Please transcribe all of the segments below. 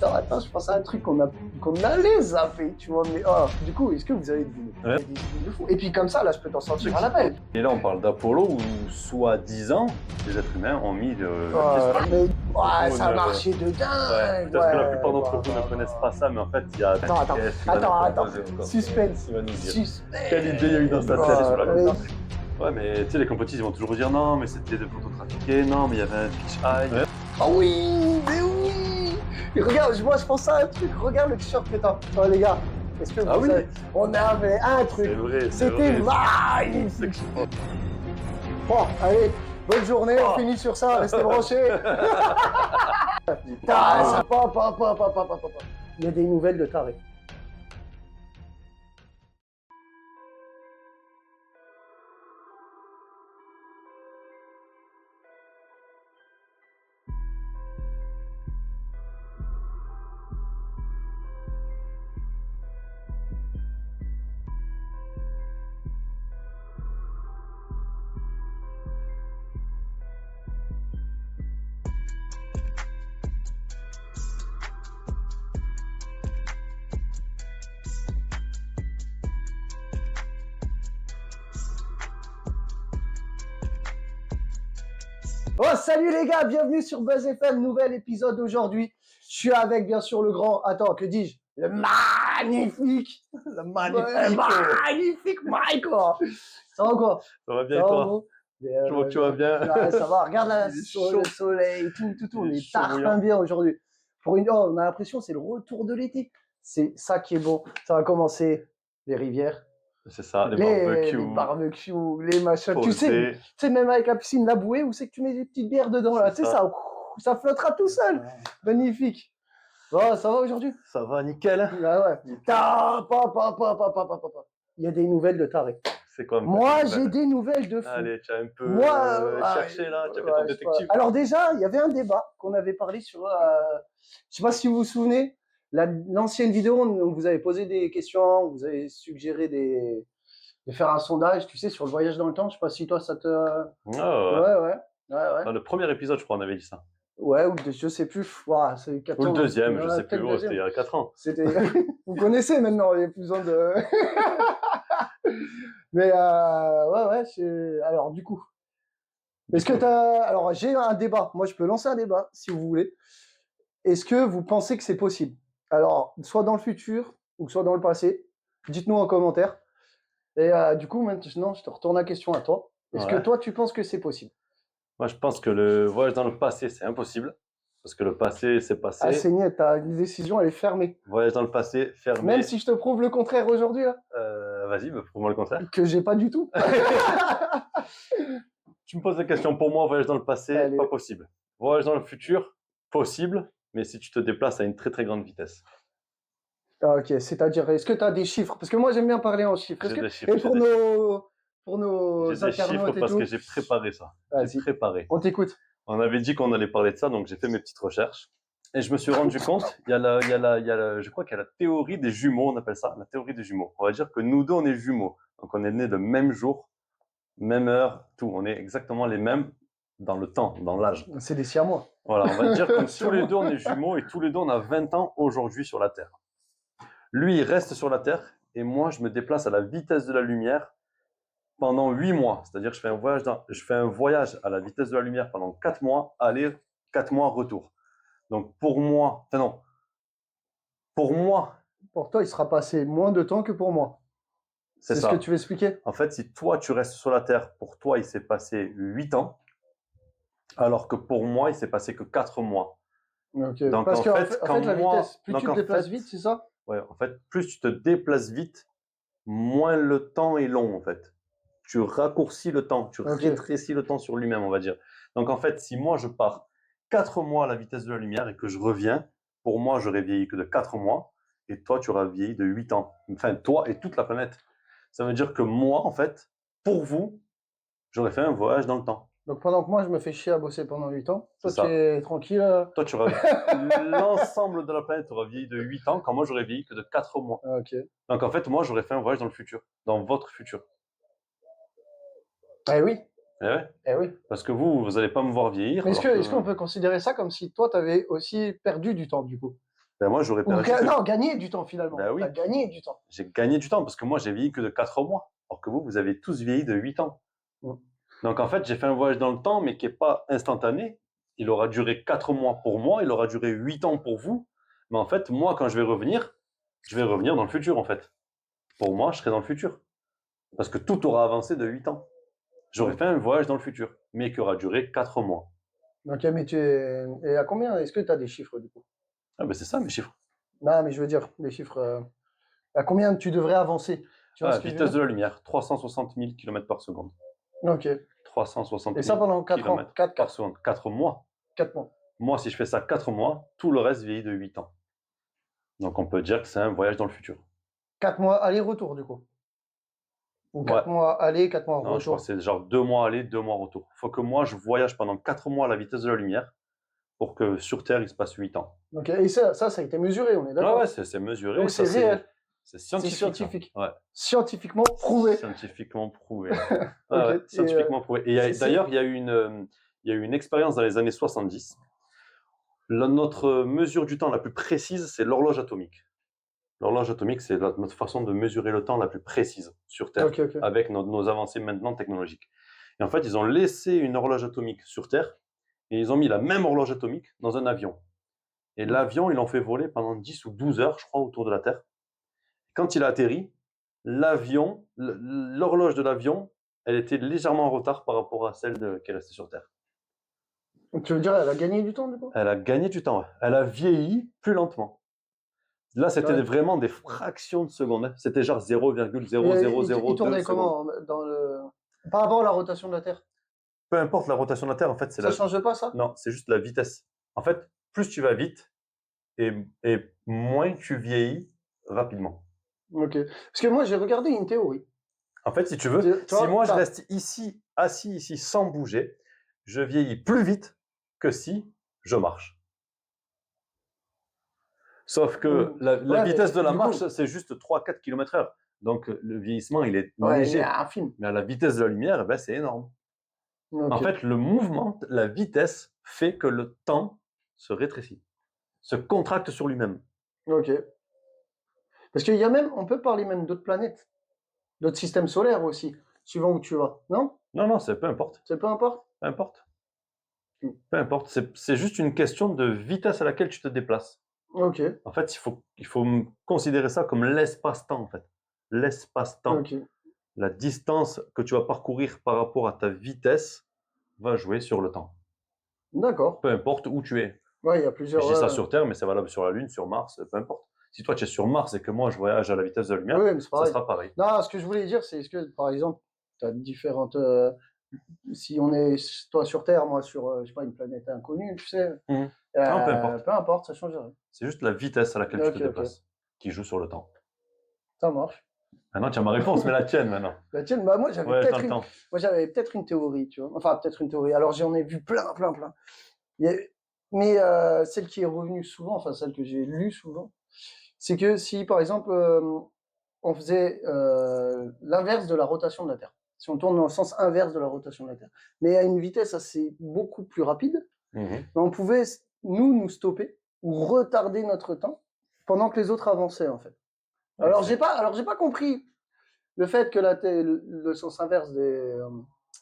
attends, je pense à un truc qu'on allait zapper, tu vois, mais du coup, est-ce que vous avez deviné? Ouais. Des idées de fou. Et puis comme ça, là, je peux t'en sortir un appel. Et là, on parle d'Apollo où, soi-disant, les êtres humains ont mis le Mais Pour ça a une- marché de Ouais, dingue. peut-être que la plupart d'entre vous ne connaissent pas ça, mais en fait, il y a... Attends. Qu'est-ce qu'il va nous Attends. proposer encore? Suspense. Il va nous dire. Suspense. Quelle idée il y a eu dans sa tête sur la mais- compta. Ouais, mais tu sais, les complotistes, ils vont toujours dire non, mais c'était des photos trafiquées, non, mais il y avait un fish eye. Ouais. Ah oui, mais oui. Et regarde, moi, je pense à un truc. Regarde le t-shirt que t'as. Oh, les gars, est-ce que vous savez, on avait un truc. C'est vrai, C'était magnifique. Bon, allez, bonne journée, on finit sur ça, restez branchés. Putain, ça Il y a des nouvelles de taré. Oh, salut les gars, bienvenue sur Buzz FM, nouvel épisode aujourd'hui. Je suis avec, bien sûr, le grand, attends, que dis-je? Le magnifique Michael. Ça va quoi? Ça va bien, toi? Je vois que tu vas bien. Ouais, ça va, regarde là, Il est chaud. le soleil, tout, on Il est est chaud tarpin bouillant. bien aujourd'hui. On a l'impression que c'est le retour de l'été. C'est ça qui est bon. Ça va commencer, les rivières, C'est ça, les barbecues, les machins. Tu posés. sais, même avec la piscine, la bouée, où c'est que tu mets des petites bières dedans, là, tu sais, ça flottera tout seul. Magnifique. Oh, ça va aujourd'hui? Ça va, nickel. Ah ouais. Il y a des nouvelles de taré. C'est quoi? Moi, j'ai des nouvelles de fou. Allez, tu as un peu Moi, cherché là, tu as fait ouais, ton détective. Alors déjà, il y avait un débat qu'on avait parlé sur, je sais pas si vous vous souvenez, l'ancienne vidéo, on vous avait posé des questions, on vous avez suggéré de faire un sondage, tu sais, sur le voyage dans le temps. Je sais pas si toi, ça te... Ah, Ouais. Dans le premier épisode, je crois, on avait dit ça. Ouais, ou je sais plus. Ouah, c'est 4 Ou le ans. deuxième, je Ouais, sais plus. peut-être Oh, c'était il y deuxième. a 4 ans. Vous connaissez maintenant, il n'y a plus besoin de... Mais alors du coup, est-ce que alors j'ai un débat, moi je peux lancer un débat si vous voulez. Est-ce que vous pensez que c'est possible? Alors, soit dans le futur ou soit dans le passé, dites-nous en commentaire. Et du coup, maintenant, je te retourne la question à toi. Est-ce que toi, tu penses que c'est possible? Moi, je pense que le voyage dans le passé, c'est impossible. Parce que le passé, c'est passé. Ah, c'est net, une décision, elle est fermée. Voyage dans le passé, fermé. Même si je te prouve le contraire aujourd'hui, là. Vas-y, prouve-moi le contraire. Que j'ai pas du tout. Tu me poses la question pour moi, voyage dans le passé, Allez. pas possible. Voyage dans le futur, possible, mais si tu te déplaces à une très très grande vitesse. Ah, ok, c'est-à-dire, est-ce que tu as des chiffres? Parce que moi, j'aime bien parler en chiffres. J'ai des chiffres. Et pour nos J'ai des chiffres internautes et parce tout. que j'ai préparé ça. J'ai préparé. On t'écoute. On avait dit qu'on allait parler de ça, donc j'ai fait mes petites recherches. Et je me suis rendu compte, je crois qu'il y a la théorie des jumeaux, on appelle ça la théorie des jumeaux. On va dire que nous deux, on est jumeaux. Donc on est nés le même jour, même heure, tout. On est exactement les mêmes dans le temps, dans l'âge. C'est des siamois. Voilà, on va dire que tous les deux, on est jumeaux et tous les deux, on a 20 ans aujourd'hui sur la Terre. Lui, il reste sur la Terre et moi, je me déplace à la vitesse de la lumière pendant 8 mois. C'est-à-dire que je fais un voyage à la vitesse de la lumière pendant 4 mois, aller, 4 mois, retour. Donc pour moi, Pour toi, il sera passé moins de temps que pour moi. C'est ce que tu veux expliquer? En fait, si toi, tu restes sur la Terre, pour toi, il s'est passé 8 ans, alors que pour moi, il s'est passé que 4 mois. Ok. Donc Parce en qu'en fait, fait, la vitesse, plus tu te déplaces vite, c'est ça? Ouais, en fait, plus tu te déplaces vite, moins le temps est long, en fait. Tu raccourcis le temps, tu rétrécis le temps sur lui-même, on va dire. Donc en fait, si moi je pars 4 mois à la vitesse de la lumière et que je reviens, pour moi, j'aurais vieilli que de 4 mois et toi, tu auras vieilli de 8 ans. Enfin, toi et toute la planète. Ça veut dire que moi, en fait, pour vous, j'aurais fait un voyage dans le temps. Donc pendant que moi, je me fais chier à bosser pendant 8 ans, toi, tu es tranquille. Toi, tu auras l'ensemble de la planète aura vieilli de 8 ans, quand moi, j'aurais vieilli que de 4 mois. Ok. Donc en fait, moi, j'aurais fait un voyage dans le futur, dans votre futur. Eh oui. Eh ouais. Eh oui. Parce que vous allez pas me voir vieillir. Mais est-ce qu'on peut considérer ça comme si toi, tu avais aussi perdu du temps, du coup? Ben moi, j'aurais perdu. Non, gagner du temps finalement. Ben oui. T'as gagné du temps. J'ai gagné du temps parce que moi, j'ai vieilli que de 4 mois. Alors que vous avez tous vieilli de 8 ans. Donc en fait, j'ai fait un voyage dans le temps, mais qui n'est pas instantané. Il aura duré 4 mois pour moi, il aura duré 8 ans pour vous. Mais en fait, moi, quand je vais revenir dans le futur, en fait. Pour moi, je serai dans le futur. Parce que tout aura avancé de 8 ans. J'aurais fait un voyage dans le futur, mais qui aura duré 4 mois. Ok, mais et à combien est-ce que tu as des chiffres du coup? Ah ben c'est ça mes chiffres. Non, mais je veux dire, des chiffres. À combien tu devrais avancer? Tu vois ce que je veux Vitesse dire? de la lumière, 360 000 km par seconde. Ok. 360 Et ça 000 pendant 4 ans, km 4 par seconde. 4 mois. 4 mois. Moi, si je fais ça 4 mois, tout le reste vieillit de 8 ans. Donc on peut dire que c'est un voyage dans le futur. 4 mois aller-retour du coup. Ou 4 Ouais. mois aller, 4 mois Non, je crois retour. que c'est genre 2 mois aller, 2 mois retour. Il faut que moi, je voyage pendant 4 mois à la vitesse de la lumière pour que sur Terre, il se passe 8 ans. Ok. Et ça a été mesuré, on est Ah d'accord? ouais, c'est mesuré. Donc ça, c'est réel. C'est C'est scientifique. scientifique. Ouais. Scientifiquement prouvé. Scientifiquement prouvé. Ok. Ouais, scientifiquement prouvé. Et c'est- d'ailleurs, il y a eu une expérience dans les années 70. Notre mesure du temps la plus précise, c'est l'horloge atomique. L'horloge atomique, c'est notre façon de mesurer le temps la plus précise sur Terre, Ok. avec nos avancées maintenant technologiques. Et en fait, ils ont laissé une horloge atomique sur Terre, et ils ont mis la même horloge atomique dans un avion. Et l'avion, ils l'ont fait voler pendant 10 ou 12 heures, je crois, autour de la Terre. Quand il a atterri, l'horloge de l'avion, elle était légèrement en retard par rapport à celle qui est restée sur Terre. Donc tu veux dire, elle a gagné du temps du coup? Elle a gagné du temps, ouais. Elle a vieilli plus lentement. Là, c'était Ouais. vraiment des fractions de secondes. Hein. C'était genre Et 0,0002 il tournait secondes. comment par rapport à la rotation de la Terre? Peu importe la rotation de la Terre, en fait, c'est Ça change pas ça? Non, c'est juste la vitesse. En fait, plus tu vas vite et moins tu vieillis rapidement. Ok. Parce que moi j'ai regardé une théorie. En fait, si tu veux, Tu vois, si moi je reste ici, assis ici, sans bouger, je vieillis plus vite que si je marche. Sauf que la vitesse de la marche, c'est juste 3-4 km/h. Donc le vieillissement, il est léger. Il est infime. Mais à la vitesse de la lumière, ben, c'est énorme. Ok. En fait, le mouvement, la vitesse fait que le temps se rétrécit, se contracte sur lui-même. Ok. Parce qu'il y a même, on peut parler même d'autres planètes, d'autres systèmes solaires aussi, suivant où tu vas. Non? Non, c'est peu importe. C'est peu importe? Peu importe. Peu importe. C'est juste une question de vitesse à laquelle tu te déplaces. Ok. En fait, il faut considérer ça comme l'espace-temps, en fait. L'espace-temps. Ok. La distance que tu vas parcourir par rapport à ta vitesse va jouer sur le temps. D'accord. Peu importe où tu es. Ouais, il y a plusieurs. Je dis ça sur Terre, mais c'est valable sur la Lune, sur Mars, peu importe. Si toi tu es sur Mars et que moi je voyage à la vitesse de la lumière, Oui, mais c'est ça pareil. sera pareil. Non, ce que je voulais dire, c'est est-ce que, par exemple, tu as différentes. Si on est, toi sur Terre, moi sur, je sais pas, une planète inconnue, tu sais. Non, peu importe. Peu importe, ça change rien. C'est juste la vitesse à laquelle tu te Ok. déplaces qui joue sur le temps. Ça marche. Maintenant, tu as ma réponse, mais la tienne maintenant. La tienne, bah moi j'avais Ouais, peut-être t'entends. une théorie, tu vois. Enfin, peut-être une théorie. Alors j'en ai vu plein. Il y a- Mais celle qui est revenue souvent, enfin celle que j'ai lue souvent, c'est que si par exemple on faisait l'inverse de la rotation de la Terre, si on tourne dans le sens inverse de la rotation de la Terre, mais à une vitesse assez beaucoup plus rapide, on pouvait nous stopper ou retarder notre temps pendant que les autres avançaient en fait. Ouais, Alors j'ai pas compris le fait que le sens inverse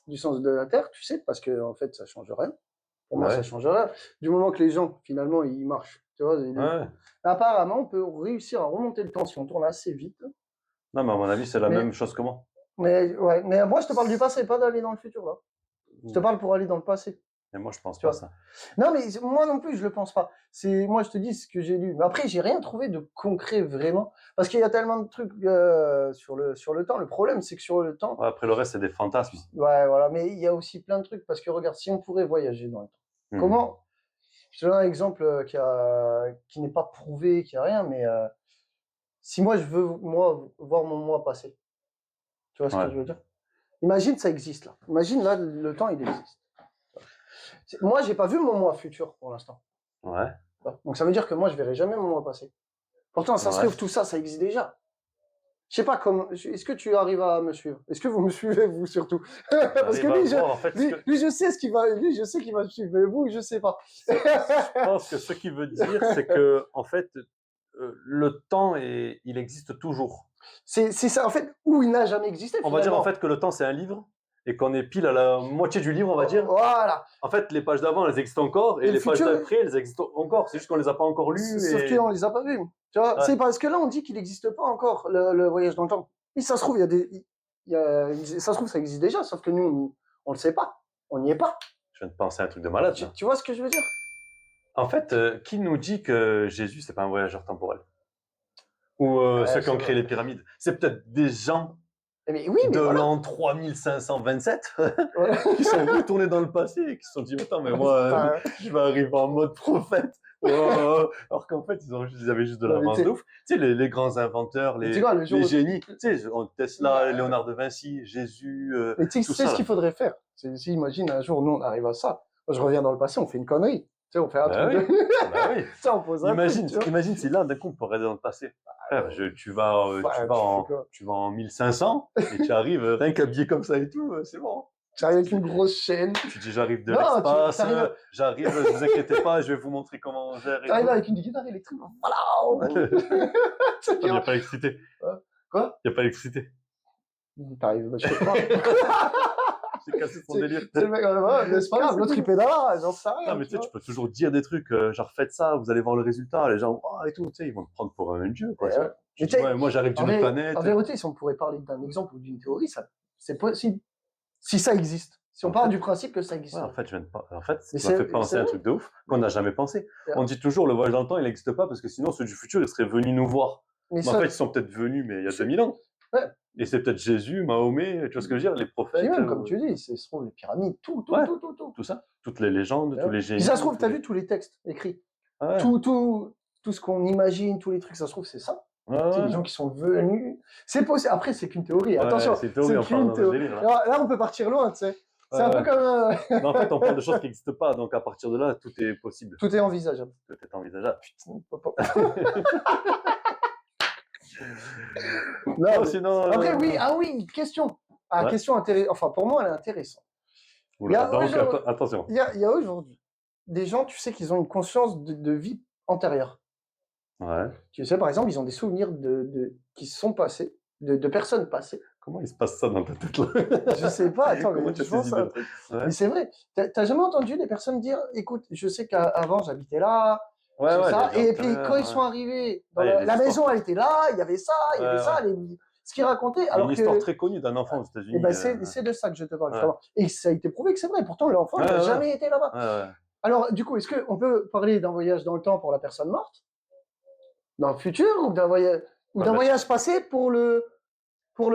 du sens de la Terre, tu sais, parce que en fait ça change rien. Pour moi, ça Ouais. change rien. Du moment que les gens, finalement, ils marchent. Tu vois, Ouais. apparemment, on peut réussir à remonter le temps si on tourne assez vite. Non, mais à mon avis, c'est la Mais- même chose que moi. Mais moi, je te parle du passé, pas d'aller dans le futur, là. Je te parle pour aller dans le passé. Mais moi, je pense Tu pas vois. ça. Non, mais moi non plus, je le pense pas. Moi, je te dis ce que j'ai lu. Mais après, j'ai rien trouvé de concret, vraiment. Parce qu'il y a tellement de trucs sur le temps. Le problème, c'est que sur le temps, Ouais, après, le reste, c'est des fantasmes. ouais, voilà. Mais il y a aussi plein de trucs. Parce que regarde, si on pourrait voyager dans le temps, comment. Je te donne un exemple qui n'est pas prouvé, qui a rien, mais si moi je veux voir mon moi passer, tu vois ce que Ouais. je veux dire? Imagine ça existe là. Imagine là le temps il existe. Moi j'ai pas vu mon moi futur pour l'instant. Ouais. Donc ça veut dire que moi je verrai jamais mon moi passé. Pourtant ça se Ouais. trouve tout ça, ça existe déjà. Je sais pas comment. Est-ce que tu arrives à me suivre? Est-ce que vous me suivez, vous surtout? Parce que J'arrive à lui, voir, en fait, lui, je sais ce qu'il va. Lui, je sais qu'il va me suivre. Mais vous, je sais pas. je pense que ce qu'il veut dire, c'est que, en fait, le temps, il existe toujours. C'est ça, en fait, où il n'a jamais existé, On va dire, en finalement. fait, que le temps, c'est un livre et qu'on est pile à la moitié du livre, on va dire. Voilà. En fait, les pages d'avant, elles existent encore et Et le les pages futur, d'après, elles existent encore. C'est juste qu'on les a pas encore lues sauf et qu'on les a pas vus. Tu vois, ouais. c'est parce que là, on dit qu'il n'existe pas encore le voyage dans le temps. Et ça se trouve, il y a des. Ça se trouve, ça existe déjà, sauf que nous, on le sait pas. On n'y est pas. Je viens de penser à un truc de malade. Là. Tu vois ce que je veux dire? En fait, qui nous dit que Jésus, c'est pas un voyageur temporel? Ou ceux qui ont créé les pyramides? C'est peut-être des gens Mais oui, mais de voilà. l'an 3527 Voilà. qui sont retournés dans le passé et qui se sont dit attends mais moi je vais arriver en mode prophète. Alors qu'en fait ils avaient juste de l'avance de ouf. Tu sais les grands inventeurs, les génies, tu sais Tesla, Léonard de Vinci, Jésus, mais tu tout sais ça. ce qu'il faudrait faire. Si imagine un jour nous on arrive à ça. Moi, je reviens dans le passé, on fait une connerie. Tu sais, on fait un truc. Oui. Bah oui. Ça, on pose un Imagine, truc, imagine si là d'un coup on peut regarder dans le passé. Frère, tu vas en 1500 et tu arrives rien qu'habillé comme ça et tout, c'est bon. J'arrive avec une grosse chaîne. Tu dis j'arrive de l'espace, j'arrive, ne vous inquiétez pas, je vais vous montrer comment on gère. J'arrive avec une guitare électrique. Voilà. Il n'y a pas d'électricité. Quoi? Il n'y a pas d'électricité. T'arrives, je sais pas. C'est cassé son délire. C'est le mec, mais c'est pas grave, l'autre il pédale, j'en sais rien. Non, mais tu sais, tu peux toujours dire des trucs, genre faites ça, vous allez voir le résultat, les gens, et tout, tu sais, ils vont te prendre pour un dieu, quoi. Moi, j'arrive d'une autre planète. En vérité, si on pourrait parler d'un exemple ou d'une théorie, c'est possible. Si ça existe. Si on part du principe que ça existe. Ouais, en fait, ça m'a fait penser à un truc de ouf qu'on n'a jamais pensé. On dit toujours le voyage dans le temps, il n'existe pas parce que sinon ceux du futur, ils seraient venus nous voir. Mais en fait, ils sont peut-être venus, mais il y a 2000 ans. Ouais. Et c'est peut-être Jésus, Mahomet, tu vois ce que je veux dire, les prophètes. Et même, comme tu dis, c'est se trouve les pyramides, tout ça. Toutes les légendes, tous les génies. Si ça se trouve, t'as vu tous les textes écrits. Ouais. Tout ce qu'on imagine, tous les trucs, ça se trouve, c'est ça. C'est des gens qui sont venus. C'est possible. Après, c'est qu'une théorie. Attention, c'est qu'une théorie. Là, on peut partir loin, tu sais. C'est un peu comme. Mais en fait, on parle de choses qui n'existent pas, donc à partir de là, tout est possible. Tout est envisageable. Tout est envisageable. Putain, non, sinon. Après, oui, question. Question intéressante. Enfin, pour moi, elle est intéressante. Attention. Il y a aujourd'hui des gens, tu sais, qu'ils ont une conscience de vie antérieure. Ouais. Tu sais, par exemple, ils ont des souvenirs qui se sont passés, de personnes passées. Comment il se passe ça dans ta tête là? Je sais pas, attends, mais je pense ça. Mais c'est vrai. T'as jamais entendu des personnes dire, écoute, je sais qu'avant j'habitais là, ça, et puis quand ils sont arrivés, la maison elle était là, il y avait ça, ce qu'ils racontaient. Alors une histoire très connue d'un enfant aux États-Unis. Et ben c'est de ça que je te parle justement. Et ça a été prouvé que c'est vrai. Pourtant l'enfant n'a jamais été là-bas. Alors du coup, est-ce qu'on peut parler d'un voyage dans le temps pour la personne morte, dans le futur, ou d'un voyage passé pour le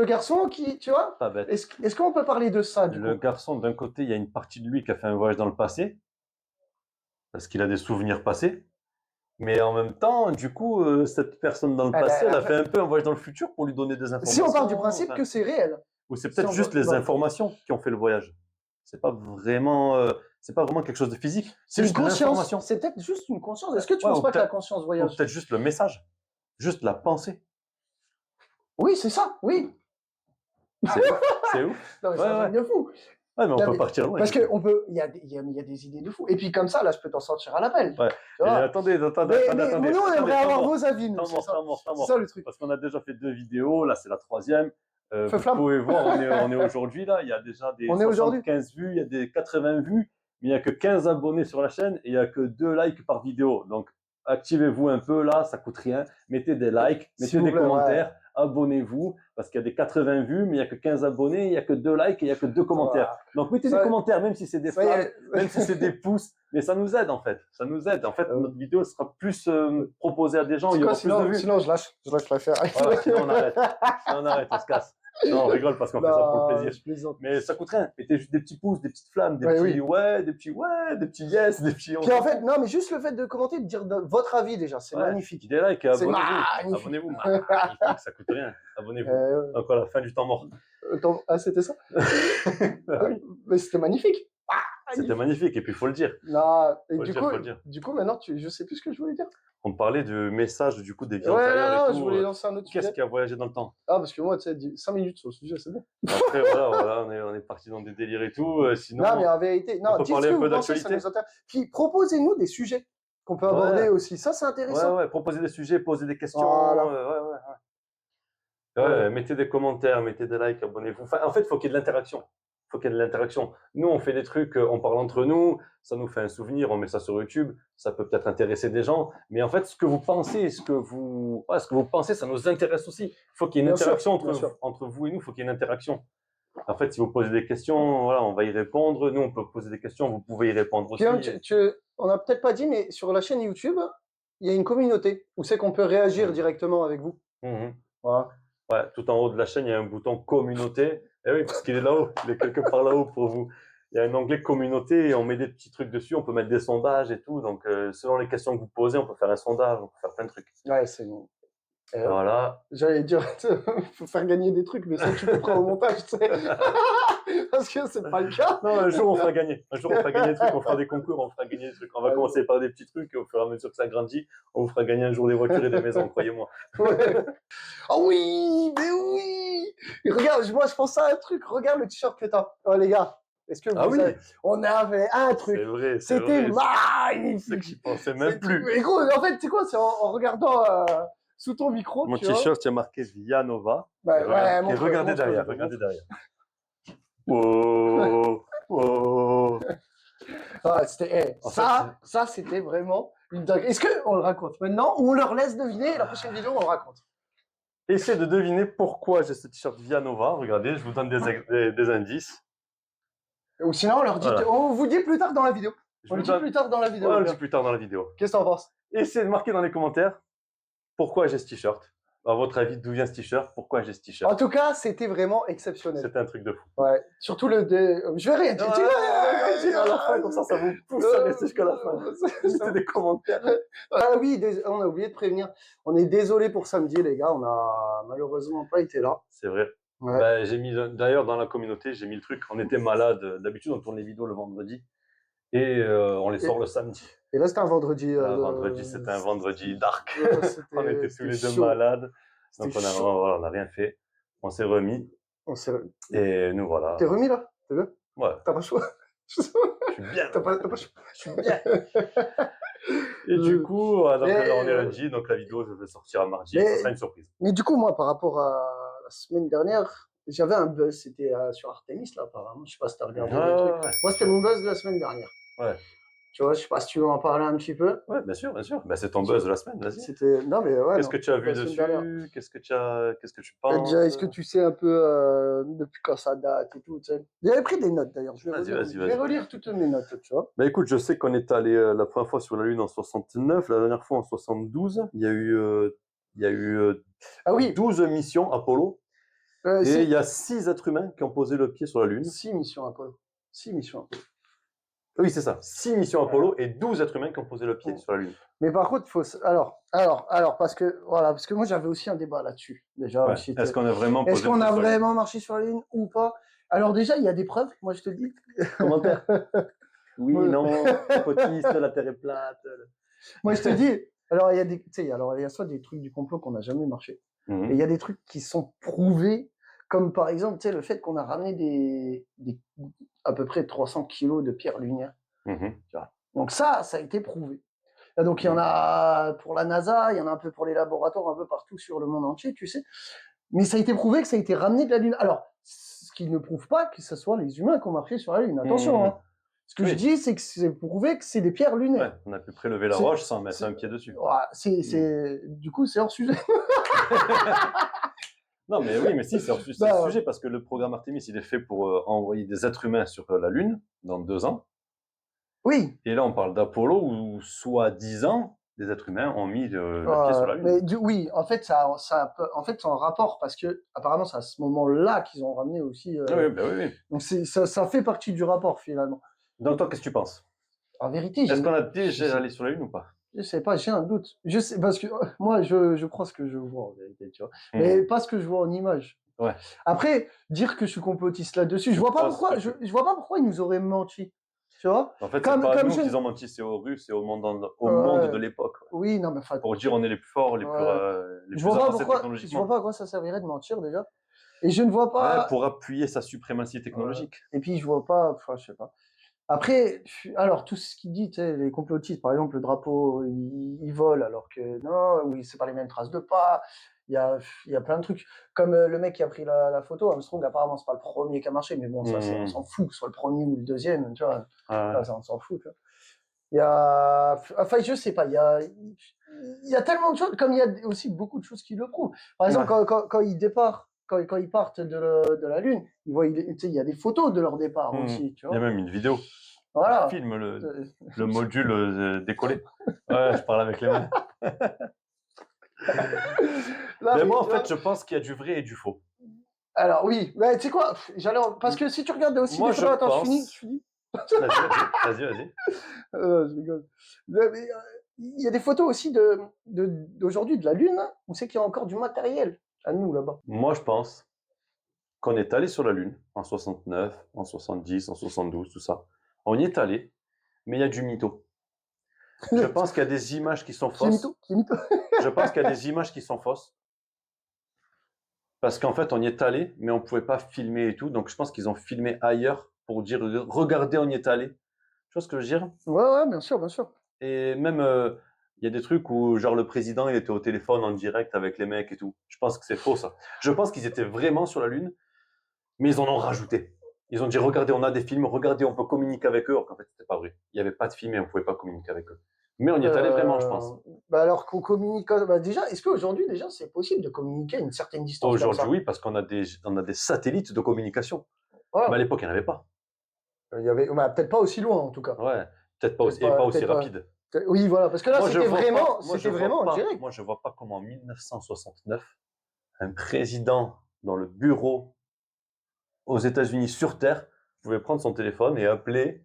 garçon qui, tu vois, pas bête. Est-ce qu'on peut parler de ça, du coup? Le garçon, d'un côté, il y a une partie de lui qui a fait un voyage dans le passé, parce qu'il a des souvenirs passés. Mais en même temps, du coup, cette personne dans le passé, elle a fait un peu un voyage dans le futur pour lui donner des informations. Si on part du principe que c'est réel. Ou c'est peut-être juste les informations qui ont fait le voyage. C'est pas vraiment quelque chose de physique. C'est juste l'information. C'est peut-être juste une conscience. Est-ce que tu penses pas que la conscience voyage? Ou peut-être juste le message. Juste la pensée. Oui, c'est ça, oui. C'est ouf. Non, mais c'est un truc de fou. Ouais, mais on peut partir loin. Parce qu'il y a des idées de fou. Et puis comme ça, là, je peux t'en sortir à l'appel. Ouais. Attendez. Mais nous, on aimerait avoir vos avis. C'est ça le truc. Parce qu'on a déjà fait 2 vidéos, là c'est la 3e. Vous pouvez voir, on est aujourd'hui là, il y a déjà des 75 vues, il y a des 80 vues, mais il n'y a que 15 abonnés sur la chaîne et il n'y a que 2 likes par vidéo. Donc activez-vous un peu là, ça coûte rien. Mettez des likes, mettez des commentaires. Abonnez-vous, parce qu'il y a des 80 vues, mais il n'y a que 15 abonnés, il n'y a que 2 likes et il n'y a que 2 commentaires. Donc mettez des commentaires, même si c'est des flammes, même si c'est des pouces, mais ça nous aide en fait. Ça nous aide. En fait, notre vidéo sera plus proposée à des gens, il y aura plus de vues. Sinon, je lâche l'affaire. Sinon, on arrête, on se casse. Non, on rigole parce qu'on fait ça pour le plaisir. Mais ça coûte rien. Mettez juste des petits pouces, des petites flammes, des petits yes, des petits. Puis en fait, non, mais juste le fait de commenter, de dire votre avis déjà, c'est magnifique. Des likes, abonnez-vous. Abonnez-vous, magnifique, ça coûte rien. Abonnez-vous. Encore la fin du temps mort. Ah, c'était ça? Mais c'était magnifique. C'était magnifique, et puis il faut le dire. Non, et Faut le dire, faut le dire. du coup, maintenant, je sais plus ce que je voulais dire. On parlait du message du coup des vies Ouais, antérieures non, et je tout. voulais lancer un autre Qu'est-ce sujet. qui a voyagé dans le temps? Ah, parce que moi, tu sais, 5 minutes sur le sujet, c'est bon. Après, voilà, on est parti dans des délires et tout. Sinon, Non, mais en vérité, on non, peut dites parler ce que un peu vous pensez, ça d'actualité. nous intéresse. Puis proposez-nous des sujets qu'on peut aborder Ouais, aussi. Ça, c'est intéressant. ouais, proposer des sujets, poser des questions. Voilà. Ouais, mettez des commentaires, mettez des likes, abonnez-vous. Enfin, en fait, il faut qu'il y ait de l'interaction. Faut qu'il y ait de l'interaction. Nous, on fait des trucs, on parle entre nous, ça nous fait un souvenir, on met ça sur YouTube, ça peut peut-être intéresser des gens. Mais en fait, ce que vous pensez, ce que vous pensez, ça nous intéresse aussi. Il faut qu'il y ait une Bien sûr, interaction bien sûr. entre vous et nous, il faut qu'il y ait une interaction. En fait, si vous posez des questions, voilà, on va y répondre. Nous, on peut poser des questions, vous pouvez y répondre aussi. Puis, on n'a peut-être pas dit, mais sur la chaîne YouTube, il y a une communauté où c'est qu'on peut réagir directement avec vous. Mhm. Voilà. Ouais, tout en haut de la chaîne, il y a un bouton communauté. Et oui, parce qu'il est là-haut, il est quelque part là-haut pour vous. Il y a un onglet communauté et on met des petits trucs dessus, on peut mettre des sondages et tout. Donc, selon les questions que vous posez, on peut faire un sondage, on peut faire plein de trucs. Ouais, c'est bon. Voilà. J'allais dire, faut faire gagner des trucs, mais ça, tu couperas au montage, tu sais. Parce que c'est pas le cas. Non, un jour, on fera gagner. Un jour, on fera gagner des trucs, on fera des concours, on fera gagner des trucs. On va commencer par des petits trucs et au fur et à mesure que ça grandit, on vous fera gagner un jour des voitures et des maisons, croyez-moi. Ouais. Oh oui, mais oui. Et regarde, moi, je pense à un truc. Regarde le t-shirt que t'as. Oh, les gars, est-ce que vous Ah oui, savez, on avait un truc. c'est vrai, c'est C'était vrai. C'est que magnifique. j'y pensais même plus. Mais gros, en fait, tu sais quoi, c'est en regardant sous ton micro, Mon tu vois. t-shirt, il y a marqué Via Nova. Bah, Et regardez derrière, regardez derrière. Wow, wow. Ah, c'était, En ça, c'était vraiment une dingue. Est-ce qu'on le raconte maintenant ou on leur laisse deviner et la prochaine vidéo, on le raconte? Essayez de deviner pourquoi j'ai ce t-shirt Via Nova. Regardez, je vous donne des indices. Ou sinon, on leur dit, Voilà. on vous dit plus tard dans la vidéo. On le dit plus tard dans la vidéo. Ouais, on le dit plus tard dans la vidéo. Qu'est-ce que t'en penses? Essayez de marquer dans les commentaires pourquoi j'ai ce t-shirt. À votre avis, d'où vient ce t-shirt? Pourquoi j'ai ce t-shirt? En tout cas, c'était vraiment exceptionnel. C'était un truc de fou. Ouais, surtout le je vais rien dire. À la fin, comme ça vous pousse à rester jusqu'à la fin. C'était des commentaires. Ah oui, on a oublié de prévenir. On est désolé pour samedi, les gars. On a malheureusement pas été là. C'est vrai. Ouais. Bah, j'ai mis, d'ailleurs, dans la communauté, j'ai mis le truc. On était malade. D'habitude, on tourne les vidéos le vendredi. Et on les sort le samedi. Et là, c'était un vendredi. Vendredi, c'était un vendredi dark. On était tous les deux chaud. malades. Donc, C'était on n'a rien fait. On s'est remis. Et nous, voilà. T'es remis là? T'es bien? Ouais. T'as pas chaud? Je suis bien. T'as pas chaud? Je suis bien. Et du coup, donc, là, on est lundi. Donc, la vidéo, je vais sortir à mardi. Ça sera une surprise. Mais du coup, moi, par rapport à la semaine dernière, j'avais un buzz. C'était sur Artemis, là, apparemment. Je sais pas si t'as regardé les trucs. Moi, c'était mon buzz de la semaine dernière. Ouais. Tu vois, je sais pas si tu veux en parler un petit peu. Ouais, bien sûr, bien sûr. Bah, c'est ton buzz de la semaine, vas-y. Non, mais ouais. Qu'est-ce que tu as vu dessus? Qu'est-ce que tu penses? Déjà, est-ce que tu sais un peu depuis quand ça date et tout, tu sais? J'avais pris des notes d'ailleurs. Je vais relire toutes mes notes, tu vois. Bah écoute, je sais qu'on est allé la première fois sur la Lune en 69, la dernière fois en 72. Il y a eu ah oui. 12 missions Apollo. Et il y a 6 êtres humains qui ont posé le pied sur la Lune. 6 missions Apollo. 6 missions Apollo. Oui, c'est ça. 6 missions Apollo et 12 êtres humains qui ont posé le pied sur la Lune. Mais par contre, il faut. Alors, parce que moi j'avais aussi un débat là-dessus. Déjà, ouais. Est-ce qu'on a vraiment Est-ce qu'on a vraiment marché sur la Lune ou pas? Alors, déjà, il y a des preuves, moi je te dis. Commentaire. Oui, non, hypotiste, la Terre est plate. Moi je te dis. Alors, il y a soit des trucs du complot qu'on n'a jamais marché. Et il y a des trucs qui sont prouvés, comme par exemple, tu sais, le fait qu'on a ramené à peu près 300 kilos de pierres lunaires. Tu vois. Donc ça a été prouvé. Et donc il y en a pour la NASA, il y en a un peu pour les laboratoires, un peu partout sur le monde entier, tu sais. Mais ça a été prouvé que ça a été ramené de la Lune. Alors, ce qui ne prouve pas que ce soit les humains qui ont marché sur la Lune. Attention, hein. Ce que je dis, c'est que c'est prouvé que c'est des pierres lunaires. Ouais, on a pu prélever la roche sans mettre un pied dessus. Du coup, c'est hors sujet. Non, mais oui, mais si, c'est hors sujet parce que le programme Artemis, il est fait pour envoyer des êtres humains sur la Lune dans 2 ans. Oui. Et là, on parle d'Apollo où, soi-disant, des êtres humains ont mis le pied sur la Lune. Mais oui, en fait, c'est en rapport parce que apparemment, c'est à ce moment-là qu'ils ont ramené aussi. Oui. Donc ça fait partie du rapport finalement. Donc toi, qu'est-ce que tu penses? En vérité, est-ce qu'on a déjà allé sur la Lune ou pas? Je sais pas, j'ai un doute. Je sais parce que moi, je crois ce que je vois en vérité, tu vois, mais pas ce que je vois en image. Ouais. Après, dire que je suis complotiste là-dessus, je vois pas pourquoi. Je vois pas pourquoi ils nous auraient menti. tu vois. En fait, c'est Comme, pas à comme nous je... qu'ils ont menti, c'est aux Russes et au monde de l'époque. Ouais. Oui, non, mais enfin, Pour dire on est les plus forts, les je plus vois pas avancés pourquoi, je vois technologiquement. pas à quoi ça servirait de mentir déjà. Et je ne vois Ouais, pas, pour appuyer sa suprématie technologique. et puis je vois pas, enfin, je sais pas. Après, alors tout ce qu'il dit, tu sais, les complotistes, par exemple, le drapeau, il vole, alors que non, oui, c'est pas les mêmes traces de pas. Il y a plein de trucs. Comme le mec qui a pris la photo, Armstrong, apparemment, c'est pas le premier qui a marché, mais bon, ça, on s'en fout, que ce soit le premier ou le deuxième, tu vois. Ouais. Ça, on s'en fout, tu vois. Il y a, enfin, je sais pas, il y a tellement de choses, comme il y a aussi beaucoup de choses qui le prouvent. Par exemple, Ouais. quand ils départent, quand ils partent de la Lune, ils voient, tu sais, il y a des photos de leur départ aussi, tu Il y a vois. même une vidéo qui Voilà. filme le module décollé. Ouais, je parle avec les mains. Là, Mais mais, moi, en tu vois, fait, je pense qu'il y a du vrai et du faux. alors oui, mais tu sais quoi, parce que si tu regardes aussi Moi, des je photos, attends, je finis, pense. Vas-y. je rigole. Mais, il y a des photos aussi d'aujourd'hui de la Lune, où c'est qu'il y a encore du matériel à nous là-bas. Moi, je pense qu'on est allé sur la Lune en 69, en 70, en 72, tout ça. On y est allé, mais il y a du mytho. Je pense qu'il y a des images qui sont Qui est fausses. mytho, qui est mytho. Je pense qu'il y a des images qui sont fausses. Parce qu'en fait, on y est allé, mais on ne pouvait pas filmer et tout. Donc, je pense qu'ils ont filmé ailleurs pour dire regardez, on y est allé. Tu vois ce que je veux dire? Ouais, bien sûr, bien sûr. Et même, il y a des trucs où, genre, le président, il était au téléphone en direct avec les mecs et tout. Je pense que c'est faux, ça. Je pense qu'ils étaient vraiment sur la Lune, mais ils en ont rajouté. Ils ont dit regardez, on a des films, regardez, on peut communiquer avec eux. Alors qu'en fait, c'était pas vrai. Il n'y avait pas de film et on ne pouvait pas communiquer avec eux. Mais on y est allé vraiment, je pense. Bah alors qu'on communique, bah déjà, est-ce qu'aujourd'hui déjà c'est possible de communiquer à une certaine distance comme Aujourd'hui, ça? oui, parce qu'on a des satellites de communication. Mais à Voilà. l'époque, il n'y en avait pas. Il y avait, bah, peut-être pas aussi loin en tout cas. Ouais, peut-être pas Peut-être aussi, et pas pas, aussi peut-être pas. rapide. Oui, voilà, parce que là Moi, je vois pas, c'était vraiment en direct. moi, je vois pas comment en 1969, un président dans le bureau aux États-Unis sur Terre pouvait prendre son téléphone et appeler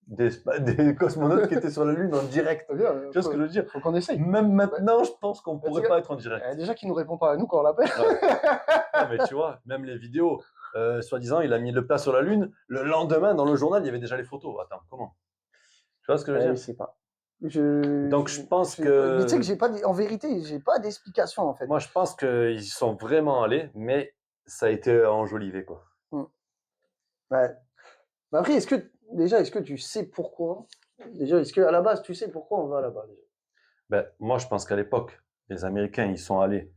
des cosmonautes qui étaient sur la Lune en direct. Tu vois ce que je veux dire? Faut qu'on essaye. Même maintenant, je pense qu'on pourrait pas être en direct. Déjà qu'il nous répond pas à nous quand on l'appelle. Ouais. Non, mais tu vois, même les vidéos, soi-disant, il a mis le plat sur la Lune. Le lendemain, dans le journal, il y avait déjà les photos. Attends, comment? Tu vois ce que je veux Je dire? sais pas. Donc, je pense Mais tu sais que que en vérité, j'ai pas d'explication en fait. moi, je pense qu'ils sont vraiment allés, mais ça a été enjolivé, quoi. Hmm. Ouais. Mais après, est-ce que tu sais pourquoi? Déjà, est-ce que à la base, tu sais pourquoi on va là-bas déjà? Ben, moi, je pense qu'à l'époque, les Américains, ils sont allés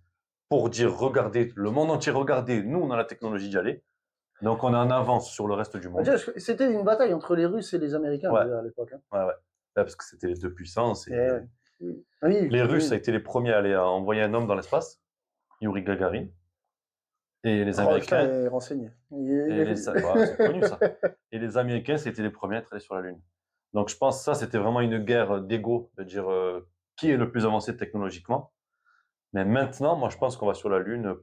pour dire, regardez, le monde entier, regardez, nous, on a la technologie d'y aller. Donc, on est en avance sur le reste du Bah, monde. déjà, c'était une bataille entre les Russes et les Américains Ouais, déjà à l'époque. Hein. ouais. Ouais, parce que c'était les deux puissances. Et ouais. Les Russes, ça a Oui. été les premiers à aller à envoyer un homme dans l'espace, Yuri Gagarin. Et les Oh putain, il Américains, est renseigné. bah, c'est connu ça. Et les Américains, c'était les premiers à être allés sur la Lune. Donc je pense que ça, c'était vraiment une guerre d'ego, de dire qui est le plus avancé technologiquement. Mais maintenant, moi, je pense qu'on va sur la Lune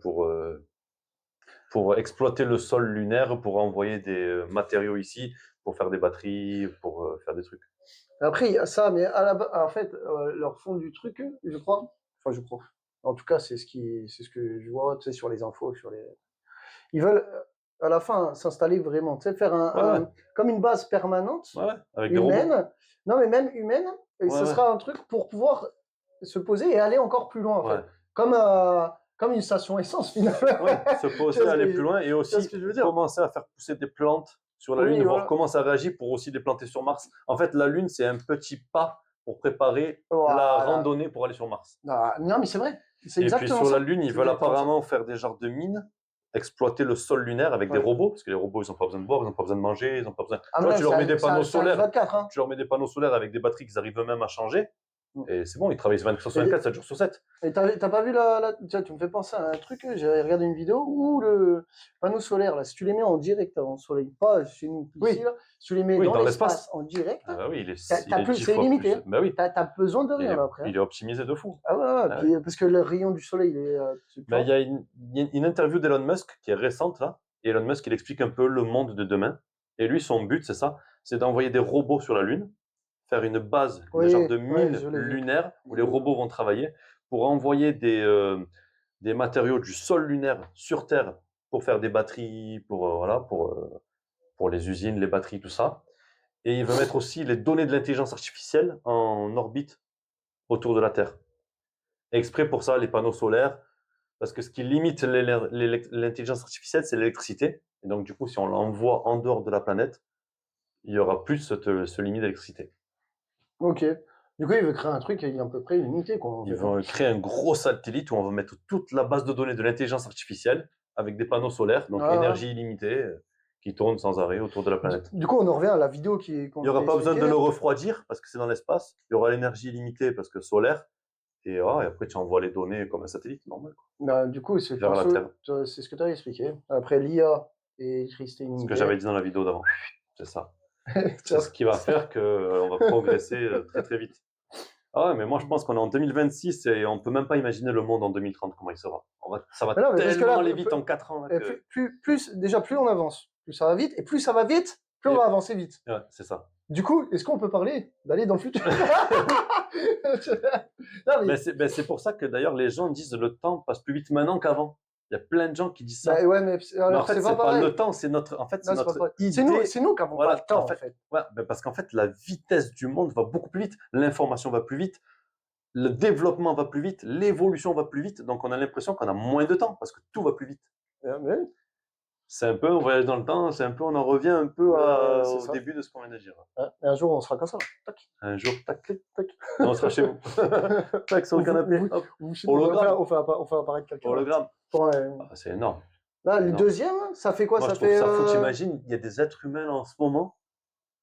pour exploiter le sol lunaire, pour envoyer des matériaux ici, pour faire des batteries, pour faire des trucs. Après, il y a ça, mais en fait, leur fond du truc, je crois. Enfin, je crois. En tout cas, c'est ce que je vois, tu sais, sur les infos, sur les. Ils veulent, à la fin, s'installer vraiment, tu sais, faire Ouais, comme une base permanente, ouais, avec des robots. humaine. Non, mais même humaine, et Ouais, ce ouais, sera un truc pour pouvoir se poser et aller encore plus loin, en fait. ouais. Comme une station essence, finalement. Ouais, se Tu poser, vois ce aller que plus loin et tu vois ce aussi que je veux dire? commencer à faire pousser des plantes sur la Lune, Oui, voir voilà. comment ça réagit pour aussi les planter sur Mars. En fait, la Lune, c'est un petit pas pour préparer la Voilà. randonnée pour aller sur Mars. Ah, non, mais c'est vrai. C'est Et puis exactement sur la ça. Lune, ils C'est veulent exactement ça. apparemment faire des genres de mines, exploiter le sol lunaire avec des Ouais. robots, parce que les robots, ils n'ont pas besoin de boire, ils n'ont pas besoin de manger, ils n'ont pas besoin. Ah, Tu mais vois, là, tu leur mets des panneaux c'est un solaires, H24, hein. tu leur mets des panneaux solaires avec des batteries qu'ils arrivent eux-mêmes à changer, Mm. et c'est bon, ils travaillent 24 sur Et 24, 7 jours sur 7. t'as pas vu tiens, tu me fais penser à un truc, j'avais regardé une vidéo où le panneau solaire, là, si tu les mets en direct en soleil, pas chez nous ici, Oui, là, si tu les mets oui, dans dans l'espace l'espace. en direct, Ah bah oui, il est 10 c'est fois illimité. plus. Hein. Bah oui. T'as besoin de rien, là, après. Hein. Il est optimisé de fou. Ah ouais, Ah oui. puis, parce que le rayon du soleil, il est, tu Ben, vois. il y a une interview d'Elon Musk qui est récente là. Et Elon Musk, il explique un peu le monde de demain. Et lui, son but, c'est ça, c'est d'envoyer des robots sur la Lune, faire une base, une genre Oui, de ouais, mine je l'ai vu. lunaire où Je les l'ai vu. robots vont travailler pour envoyer des matériaux du sol lunaire sur Terre pour faire des batteries, pour, voilà, pour les usines, les batteries, tout ça. Et il veut mettre aussi les données de l'intelligence artificielle en orbite autour de la Terre. Exprès pour ça, les panneaux solaires, parce que ce qui limite l'intelligence artificielle, c'est l'électricité. Et donc, du coup, si on l'envoie en dehors de la planète, il y aura plus ce limite d'électricité. Ok. Du coup, il veut créer un truc qui est à peu près limité, quoi. Ils vont créer un gros satellite où on va mettre toute la base de données de l'intelligence artificielle avec des panneaux solaires, donc énergie illimitée, qui tourne sans arrêt autour de la planète. Du coup, on en revient à la vidéo qu'on Il n'y aura pas besoin de le refroidir parce que c'est dans l'espace. Il y aura l'énergie illimitée parce que solaire. Et après, tu envoies les données comme un satellite normal. Bah, du coup, c'est vers la Terre. C'est ce que tu as expliqué. Après, l'IA et l'électricité illimitée. Ce que j'avais dit dans la vidéo d'avant. C'est ça. C'est ce qui va faire qu'on va progresser très très vite. Ah ouais, mais moi je pense qu'on est en 2026 et on peut même pas imaginer le monde en 2030 comment il sera. Ça va tellement aller vite en 4 ans. Là, déjà, plus on avance, plus ça va vite, et plus ça va vite, plus on va avancer vite. Ouais, c'est ça. Du coup, est-ce qu'on peut parler d'aller dans le futur? Non, mais c'est pour ça que d'ailleurs les gens disent le temps passe plus vite maintenant qu'avant. Il y a plein de gens qui disent ça. Bah, ouais, mais en fait, c'est pas le temps, c'est notre, en fait, c'est notre idée. C'est nous qui avons pas le temps, en fait. Ouais, parce qu'en fait, la vitesse du monde va beaucoup plus vite, l'information va plus vite, le développement va plus vite, l'évolution va plus vite, donc on a l'impression qu'on a moins de temps parce que tout va plus vite. C'est un peu, on voyage dans le temps, c'est un peu, on en revient un peu au début de ce qu'on vient de dire. Un jour, on sera comme ça. Tac. Un jour, tac, tac. On sera chez vous. Tac, sur le canapé. Hologramme. On fait apparaître quelqu'un. Hologramme. C'est énorme. Là, le deuxième, ça fait quoi? Moi, ça faut que t'imagines, il y a des êtres humains là, en ce moment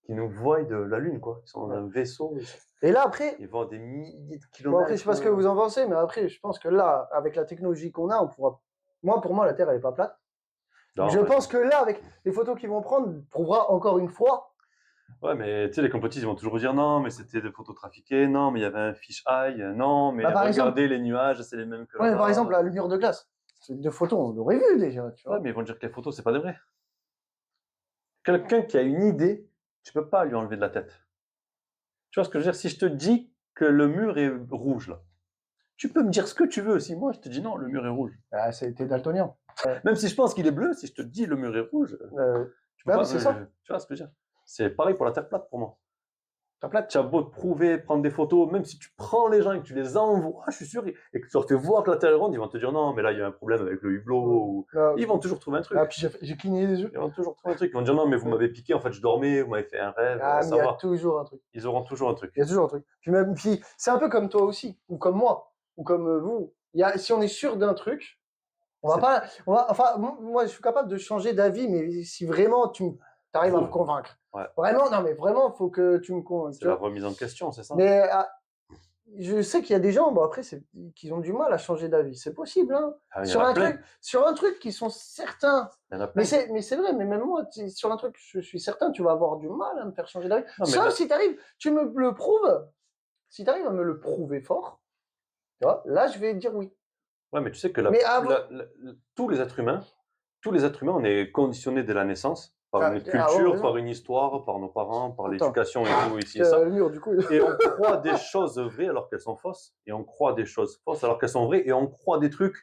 qui nous voient de la Lune, quoi. Ils sont dans un vaisseau. Et là, après. Ils vont à des milliers de kilomètres. Bon, après, je sais pas ce que vous en pensez, mais après, je pense que là, avec la technologie qu'on a, on pourra. Pour moi, la Terre, elle est pas plate. Non, je pense que là, avec les photos qu'ils vont prendre, prouvera encore une fois. Ouais, mais tu sais, les complotistes, ils vont toujours dire non, mais c'était des photos trafiquées, non, mais il y avait un fisheye, non, mais regardez les nuages, c'est les mêmes que ouais, par exemple, le mur de glace. C'est deux photos, on l'aurait vu déjà. Tu vois. Ouais, mais ils vont dire que les photos, c'est pas des vraies. Quelqu'un qui a une idée, tu peux pas lui enlever de la tête. Tu vois ce que je veux dire? Si je te dis que le mur est rouge, là, tu peux me dire ce que tu veux aussi. Moi, je te dis non, le mur est rouge. Ah, c'était daltonien. Même si je pense qu'il est bleu, si je te dis le mur est rouge, tu peux pas, c'est ça. Tu vois ce que je veux dire? C'est pareil pour la Terre plate pour moi. Terre plate. Tu as beau te prouver, prendre des photos, même si tu prends les gens et que tu les envoies, je suis sûr, et que tu leur fais voir que la Terre est ronde, ils vont te dire non, mais là il y a un problème avec le hublot. Ils vont toujours trouver un truc. Ah, puis j'ai cligné les yeux. Ils vont toujours trouver un truc. Ils vont dire non, mais vous m'avez piqué, en fait je dormais, vous m'avez fait un rêve. Ah, mais il y a toujours un truc. Ils auront toujours un truc. Il y a toujours un truc. Puis c'est un peu comme toi aussi, ou comme moi, ou comme vous. Si on est sûr d'un truc, enfin, moi je suis capable de changer d'avis, mais si vraiment tu arrives à me convaincre. Ouais. Vraiment, non, mais vraiment, il faut que tu me convainques. C'est la remise en question, c'est ça? Mais je sais qu'il y a des gens, après, qui ont du mal à changer d'avis. C'est possible, hein. Sur un truc qui sont certains. Mais c'est vrai, mais même moi, sur un truc, je suis certain, tu vas avoir du mal à me faire changer d'avis. Sauf si tu arrives, tu me le prouves. Si tu arrives à me le prouver fort, tu vois, là, je vais dire oui. Ouais, mais tu sais que tous les êtres humains, on est conditionnés dès la naissance par une culture, par une histoire, par nos parents, par l'éducation et tout ici et ça. Et on croit des choses vraies alors qu'elles sont fausses, et on croit des choses fausses alors qu'elles sont vraies, et on croit des trucs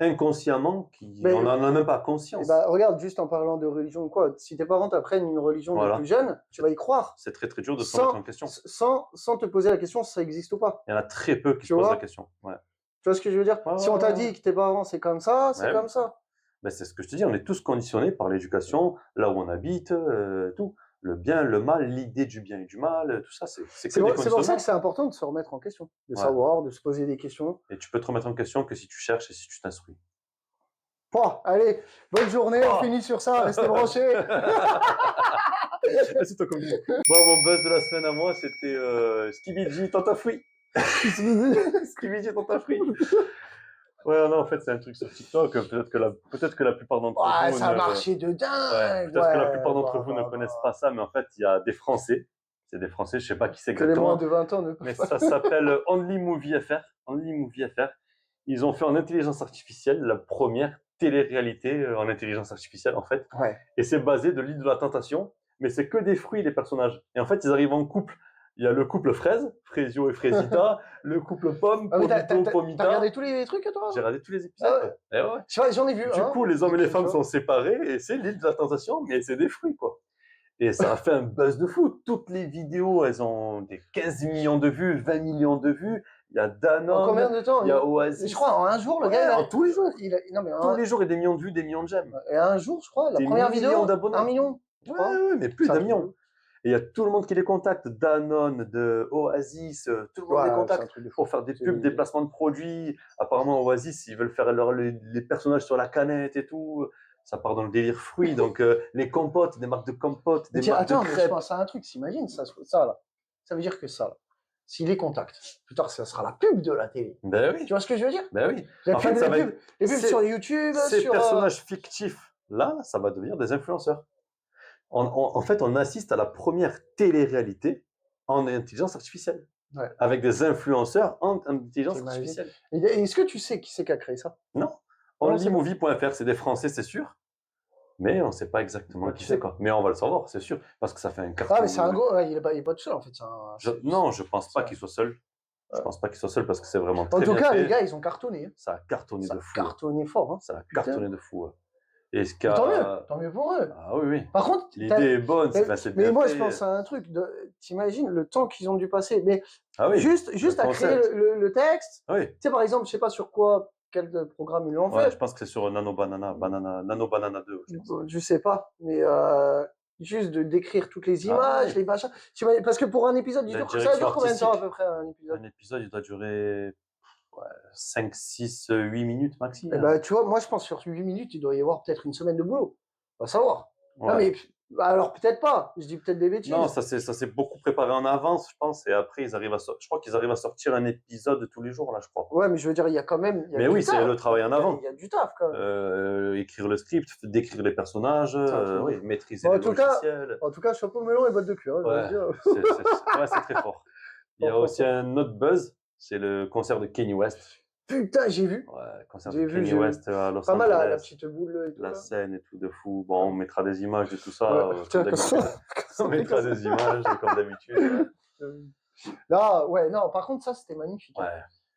inconsciemment on n'en a même pas conscience. Regarde, juste en parlant de religion ou quoi, si tes parents t'apprennent une religion de plus jeune, tu vas y croire. C'est très très dur de se remettre en question. Sans te poser la question si ça existe ou pas. Il y en a très peu qui se posent la question. Ouais. Tu vois ce que je veux dire? Si on t'a dit que tes parents c'est comme ça, c'est comme ça. Ben c'est ce que je te dis, on est tous conditionnés par l'éducation, là où on habite, tout. Le bien, le mal, l'idée du bien et du mal, tout ça, c'est pour ça que c'est important de se remettre en question, de savoir, de se poser des questions. Et tu peux te remettre en question que si tu cherches et si tu t'instruis. Allez, bonne journée, on finit sur ça, restez branchés. C'est toi comme dit. Mon buzz de la semaine à moi, c'était Skibidi Tantafruit. Skibidi Tantafruit. Ouais, non, en fait, c'est un truc sur TikTok. Peut-être que la plupart d'entre vous. Ça a marché de dingue. Peut-être que la plupart d'entre vous ne connaissent pas ça, mais en fait, il y a des Français. C'est des Français, je sais pas qui c'est exactement. Que les moins de 20 ans ne peuvent mais ça s'appelle Only Movie FR. Only Movie FR. Ils ont fait en intelligence artificielle la première télé-réalité en intelligence artificielle, en fait. Ouais. Et c'est basé de l'île de la Tentation, mais c'est que des fruits, les personnages. Et en fait, ils arrivent en couple. Il y a le couple fraise, Frésio et Frésita, le couple pomme, Pomito, Pomita. T'as regardé tous les trucs, toi? J'ai regardé tous les épisodes. J'en ai vu Du coup, les hommes et les femmes sont séparés et c'est l'île de la tentation, mais c'est des fruits, quoi. Et ça a fait un buzz de fou. Toutes les vidéos, elles ont des 15 millions de vues, 20 millions de vues. Il y a En Danone, combien de temps? il y a Oasis. Je crois en un jour, le Ouais, gars, en tous les jours. non, mais Tous les jours, il y a des millions de vues, des millions de j'aime. et un jour, je crois, la Des première millions vidéo, d'abonnés. 1 million. je Ouais, crois. ouais, mais plus C'est un d'un truc de million. ouf. Et il y a tout le monde qui les contacte, Danone, de Oasis, tout le monde les Ouais, c'est un contacte truc de fou. pour faire des C'est- pubs, des placements de produits. Apparemment, Oasis, ils veulent faire les personnages sur la canette et tout. Ça part dans le délire fruits, donc les compotes, des marques de compotes, Mais des tiens, marques attends, de mais je crêpes. pense à un truc, s'imagine, ça là. Ça veut dire que ça, là, s'il les contacte, plus tard, ça sera la pub de la télé. Ben oui, Tu vois ce que je veux dire? ben oui. La En pub, fait, ça va les pubs c'est- sur YouTube, Ces sur. personnages fictifs, là, ça va devenir des influenceurs. En fait, on assiste à la première télé-réalité en intelligence artificielle. Ouais. Avec des influenceurs en intelligence T'imagines? artificielle. Et est-ce que tu sais qui c'est qui a créé ça? Non. Non, c'est Onlymovie.fr, c'est des Français, c'est sûr. Mais on ne sait pas exactement Ouais, qui tu c'est, sais. quoi. Mais on va le savoir, c'est sûr. Parce que ça fait un carton. Ah, mais c'est un gros. Ouais, il est pas tout seul, en fait. Non, je ne pense pas c'est- qu'il soit seul. Je Ouais. pense pas qu'il soit seul parce que c'est vraiment En très tout bien cas, fait. les gars, ils ont cartonné. Hein. Ça a cartonné Ça de a fou. cartonné fort. Hein. Ça a Putain. cartonné de fou. Et ce Mais qu'a... tant mieux pour eux. Ah oui, oui. Par contre, L'idée est bonne, c'est bien mais moi, je fait. pense à un truc. T'imagines le temps qu'ils ont dû passer. Mais Ah oui, juste à créer concept. le texte. Oui. Tu sais, par exemple, je sais pas sur quoi, quel programme ils l'ont Ouais, fait. je pense que c'est sur Nano Banana 2. Je pense. Je sais pas. Mais juste de décrire toutes les Ah images, oui. les machins. Parce que pour un épisode, La ça direction dure combien de temps à artistique. peu près un épisode? Un épisode, il doit durer 5, 6, 8 minutes maxi. Eh ben, tu vois, moi, je pense sur 8 minutes, il doit y avoir peut-être une semaine de boulot. On va savoir. Ouais. Non, mais alors peut-être pas. Je dis peut-être des bêtises. Non, ça s'est beaucoup préparé en avance, je pense. Et après, je crois qu'ils arrivent à sortir un épisode tous les jours, là, je crois. Ouais, mais je veux dire, il y a quand même. Mais oui, c'est le travail en avant. Il y a du taf quand même. Écrire le script, décrire les personnages, oui. maîtriser Bon, les logiciels. En tout cas, chapeau melon et bottes de cul. Hein, Ouais, c'est très fort. Il y a aussi un autre buzz, c'est le concert de Kanye West. Putain, j'ai vu. Ouais, concert J'ai de vu, Kanye West à Los Pas mal Angeles. la petite boule et tout. La là. scène et tout de fou. Bon, on mettra des images de tout ça. Ouais, tiens, comme ça. On mettra des images comme d'habitude. Là, ouais, non, par contre, ça, c'était magnifique. Ouais.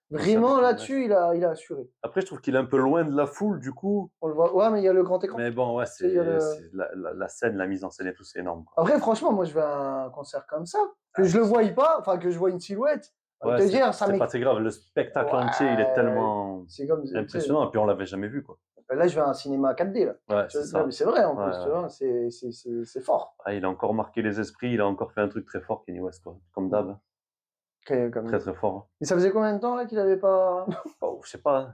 Vraiment, là-dessus, il a assuré. Après, je trouve qu'il est un peu loin de la foule, du coup. On le voit. Ouais, mais il y a le grand écran. Mais bon, ouais, Il y a le- c'est la scène, la mise en scène et tout, c'est énorme. Quoi. Après, franchement, moi, je vais à un concert comme ça, que je le voie pas, enfin, que je vois une silhouette. Ouais, te dire, ça c'est pas très grave. Le spectacle entier, il est tellement c'est comme, impressionnant. Et puis, on l'avait jamais vu, quoi. Là, je vais à un cinéma 4D, là. Ouais, c'est ça. Mais c'est vrai, en Ouais, plus, tu vois, c'est fort. Ah, il a encore marqué les esprits. Il a encore fait un truc très fort, Kanye West, quoi. Comme d'hab. Comme... Très, très fort. Et ça faisait combien de temps, là, qu'il avait pas... Oh, je sais pas.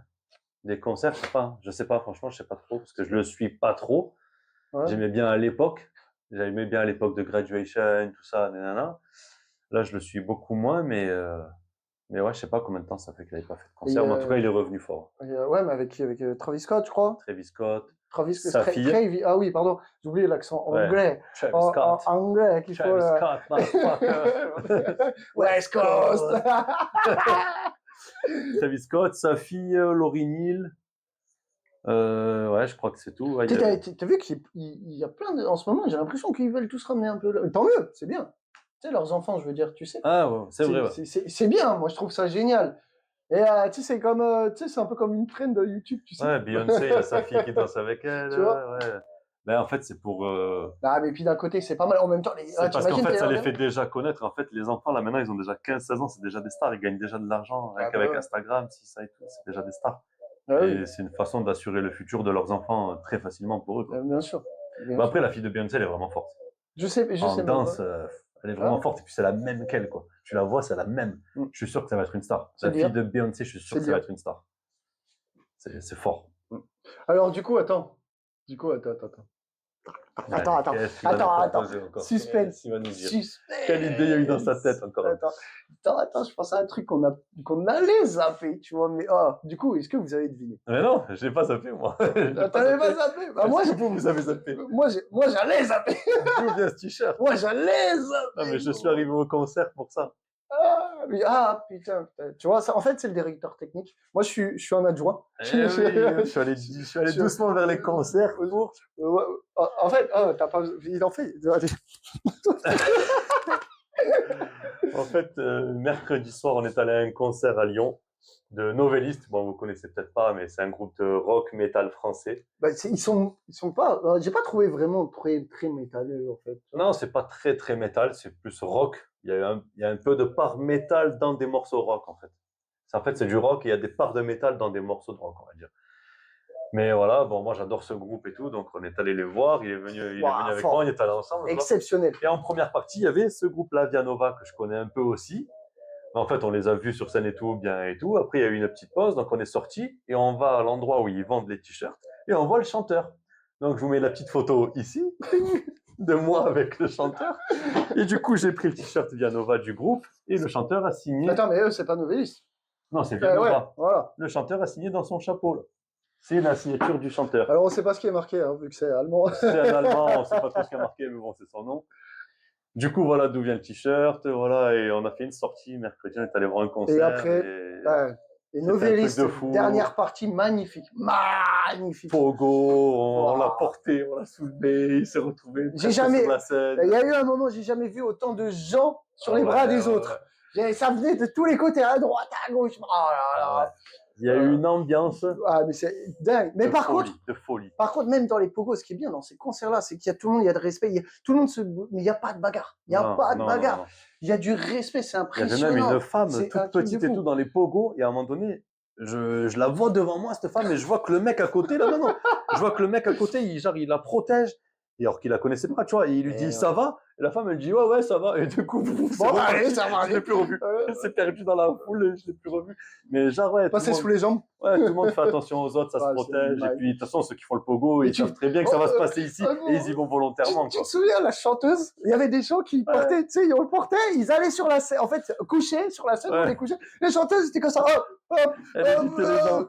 Des concerts, je sais pas, franchement, je sais pas trop, parce que je le suis pas trop. Ouais. J'aimais bien à l'époque. J'aimais bien à l'époque de Graduation, tout ça, nanana. Là, je le suis beaucoup moins, mais ouais, je sais pas combien de temps ça fait qu'il n'avait pas fait de concert. Mais en tout cas, il est revenu fort. Ouais, mais avec Travis Scott, je crois. Travis Scott. Travis Sa fille. Ah oui, pardon, j'ai oublié l'accent anglais. Travis Scott. En anglais, qu'il faut... Travis Scott, motherfucker. West Coast. Travis Scott, sa fille, Lauryn Hill. Ouais, je crois que c'est tout. Ouais, T'as vu qu'il y a plein de... En ce moment, j'ai l'impression qu'ils veulent tous ramener un peu... Tant mieux, c'est bien. Tu sais, leurs enfants, je veux dire, tu sais. Ah ouais, c'est vrai. Ouais. C'est bien, moi, je trouve ça génial. Et tu sais, c'est comme... tu sais, c'est un peu comme une trend de YouTube, tu sais. Ouais, Beyoncé, il y a sa fille qui danse avec elle. Tu vois ouais. Mais en fait, c'est pour... Ah, mais puis d'un côté, c'est pas mal. En même temps, c'est parce qu'en fait, ça les fait déjà connaître. En fait, les enfants, là, maintenant, ils ont déjà 15-16 ans, c'est déjà des stars. Ils gagnent déjà de l'argent avec Instagram, si ça et tout. C'est déjà des stars. Ah, et oui. C'est une façon d'assurer le futur de leurs enfants très facilement pour eux. Quoi. Bien sûr. Bah, après, la fille de Beyoncé, elle est vraiment forte. Je sais en danse, elle est vraiment forte. Et puis, c'est la même qu'elle, quoi. Tu la vois, c'est la même. Je suis sûr que ça va être une star. La fille de Beyoncé, je suis sûr que ça va être une star. C'est fort. Alors, du coup, attends. Attends. Suspense. Quelle idée il y a eu dans sa tête encore. Attends, je pense à un truc qu'on allait zapper, tu vois, mais du coup, est-ce que vous avez deviné? Mais non, je n'ai pas zappé, moi. T'avais pas zappé? Bah, moi, vous avez zappé. Moi, j'allais zapper. D'où vient ce t-shirt? Moi, j'allais zapper. Non, mais je suis arrivé au concert pour ça. Putain. Tu vois, ça, en fait, c'est le directeur technique. Moi, je suis un adjoint. Je suis allé doucement vers les concerts. En fait, t'as pas... Il en fait... En fait, mercredi soir, on est allé à un concert à Lyon. de Novelist. Bon, vous connaissez peut-être pas, mais c'est un groupe de rock metal français. Bah, ils sont pas. J'ai pas trouvé vraiment très métalleux en fait. Non, c'est pas très très métal, c'est plus rock. Il y a un peu de part métal dans des morceaux rock en fait. En fait, c'est du rock et il y a des parts de métal dans des morceaux de rock, on va dire. Mais voilà, bon, moi j'adore ce groupe et tout, donc on est allé les voir. Il est venu avec Fort. moi, on est allé ensemble. Exceptionnel. Et en première partie, il y avait ce groupe-là, Vianova, que je connais un peu aussi. En fait, on les a vus sur scène et tout, bien et tout. Après, il y a eu une petite pause, donc on est sorti et on va à l'endroit où ils vendent les t-shirts et on voit le chanteur. Donc, je vous mets la petite photo ici de moi avec le chanteur. Et du coup, j'ai pris le t-shirt Vianova du groupe et le chanteur a signé. Attends, mais eux, c'est pas Novelist. Non, c'est Vianova. Ouais, voilà. Le chanteur a signé dans son chapeau. Là. C'est la signature du chanteur. Alors, on sait pas ce qui est marqué, hein, vu que c'est allemand. C'est un allemand, on sait pas trop ce qu'il a marqué, mais bon, c'est son nom. Du coup, voilà d'où vient le t-shirt, voilà, et on a fait une sortie mercredi, on est allé voir un concert. Et après, et Novelist, dernière partie magnifique. Pogo, on l'a porté, on l'a soulevé, il s'est retrouvé sur la scène. Il y a eu un moment, j'ai jamais vu autant de gens sur les bras des autres. Ça venait de tous les côtés, à droite, à gauche. Oh là là. Il y a eu une ambiance. Ah, mais c'est dingue. Mais par contre, Par contre, même dans les pogos, ce qui est bien dans ces concerts-là, c'est qu'il y a tout le monde, il y a de respect, tout le monde mais il n'y a pas de bagarre. Il n'y a pas de bagarre. Non. Il y a du respect, c'est impressionnant. Il y avait même une femme toute petite et tout dans les pogos, et à un moment donné, je la vois devant moi, cette femme, et je vois que le mec à côté, je vois que le mec à côté, il la protège. Et alors qu'il la connaissait pas, tu vois, et il lui dit ça va, et la femme elle dit ouais ça va, et du coup allez, ça va, je l'ai plus revu, c'est perdu dans la foule, je l'ai plus revu, mais genre passer sous les jambes, tout le monde fait attention aux autres, ça se protège, et puis de toute façon ceux qui font le pogo ils savent très bien que ça va se passer ici, et ils y vont volontairement. Tu te souviens, la chanteuse, il y avait des gens qui portaient, tu sais, on le portait, ils allaient sur la scène, en fait coucher sur la scène, on les couchait, les chanteuses c'était comme ça, elle évitait les gens.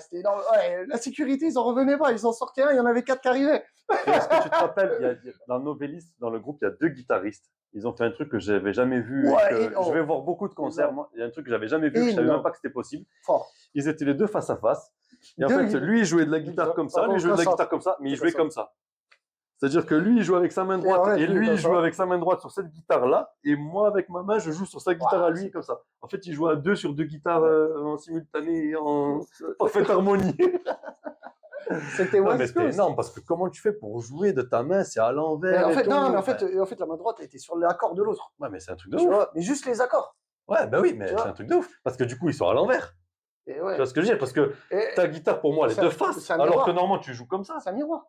C'était énorme. La sécurité ils en revenaient pas, ils en sortaient un, il y en avait 4 qui arrivaient. Est-ce que tu te rappelles, dans Novelist, dans le groupe, il y a 2 guitaristes. Ils ont fait un truc que j'avais jamais vu. Je vais voir beaucoup de concerts. Moi, il y a un truc que j'avais jamais vu, que je savais même pas que c'était possible. Ils étaient les deux face à face. Et en fait, lui, il jouait de la guitare comme ça, lui, il jouait de la guitare comme ça, mais il jouait comme ça. C'est-à-dire que lui, il joue avec sa main droite et lui, il joue avec sa main droite sur cette guitare-là. Et moi, avec ma main, je joue sur sa guitare à lui, comme ça. En fait, il joue à 2 sur 2 guitares en simultané, en parfaite harmonie. C'était énorme parce que comment tu fais pour jouer de ta main, c'est à l'envers. En fait, la main droite était sur l'accord de l'autre. Ouais, mais c'est un truc de ouf. Mais juste les accords. Ouais, bah oui, mais c'est un truc de ouf. Parce que du coup, ils sont à l'envers. Tu vois ce que je veux dire? Parce que ta guitare, pour moi, elle est de face. Alors que normalement, tu joues comme ça. C'est un miroir.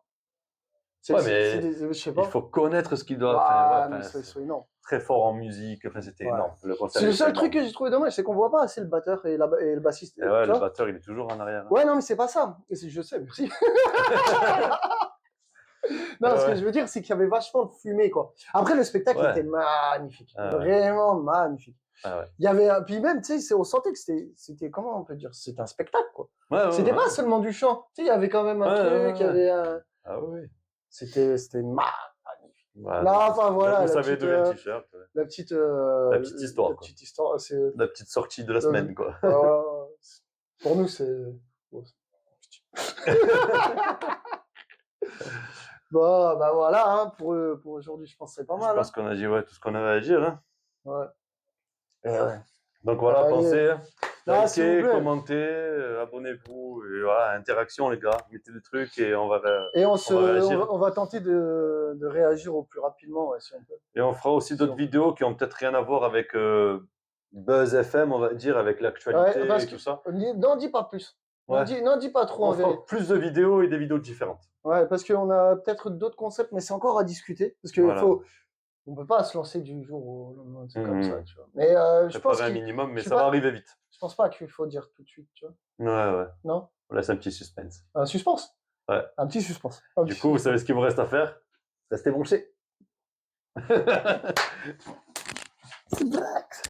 Ouais, mais je sais pas. Il faut connaître ce qu'il doit faire. C'est énorme. Très fort en musique. Enfin, c'était énorme. C'est le seul truc que j'ai trouvé dommage, c'est qu'on voit pas assez le batteur et le bassiste. Et ouais, le batteur, il est toujours en arrière. Ouais, non, mais c'est pas ça. Je sais, merci. Non, ce que je veux dire, c'est qu'il y avait vachement de fumée, quoi. Après, le spectacle était magnifique. Vraiment magnifique. Il y avait, puis même, tu sais, on sentait que c'était, comment on peut dire, c'était un spectacle, quoi. C'était pas seulement du chant. Tu sais, il y avait quand même un truc, il y avait un. Ah oui. C'était magnifique. Ouais, là, enfin, voilà. Vous savez d'où vient le t-shirt. La petite histoire. La petite sortie de la semaine, quoi. Pour nous, c'est. Bon, bah voilà, hein, pour aujourd'hui, je pense que c'est pas mal. Je pense qu'on a dit tout ce qu'on avait à dire. Hein. Ouais. Donc voilà, pensez, likez, commentez, abonnez-vous, et voilà, interaction les gars, mettez des trucs et on va on va tenter de réagir au plus rapidement, si on peut. Et on fera aussi d'autres vidéos qui ont peut-être rien à voir avec Buzz FM, on va dire, avec l'actualité et tout ça. N'en dis pas plus. N'en dis pas trop. On fera plus de vidéos et des vidéos différentes. Ouais, parce qu'on a peut-être d'autres concepts, mais c'est encore à discuter. Parce que on peut pas se lancer du jour au lendemain, c'est comme ça, tu vois. Mais je pense un minimum, mais ça va arriver vite. Je pense pas qu'il faut dire tout de suite, tu vois. Ouais. Non? On laisse un petit suspense. Un suspense? Ouais. Un petit suspense. Du coup, vous savez ce qu'il vous reste à faire? Restez branchés. C'est black.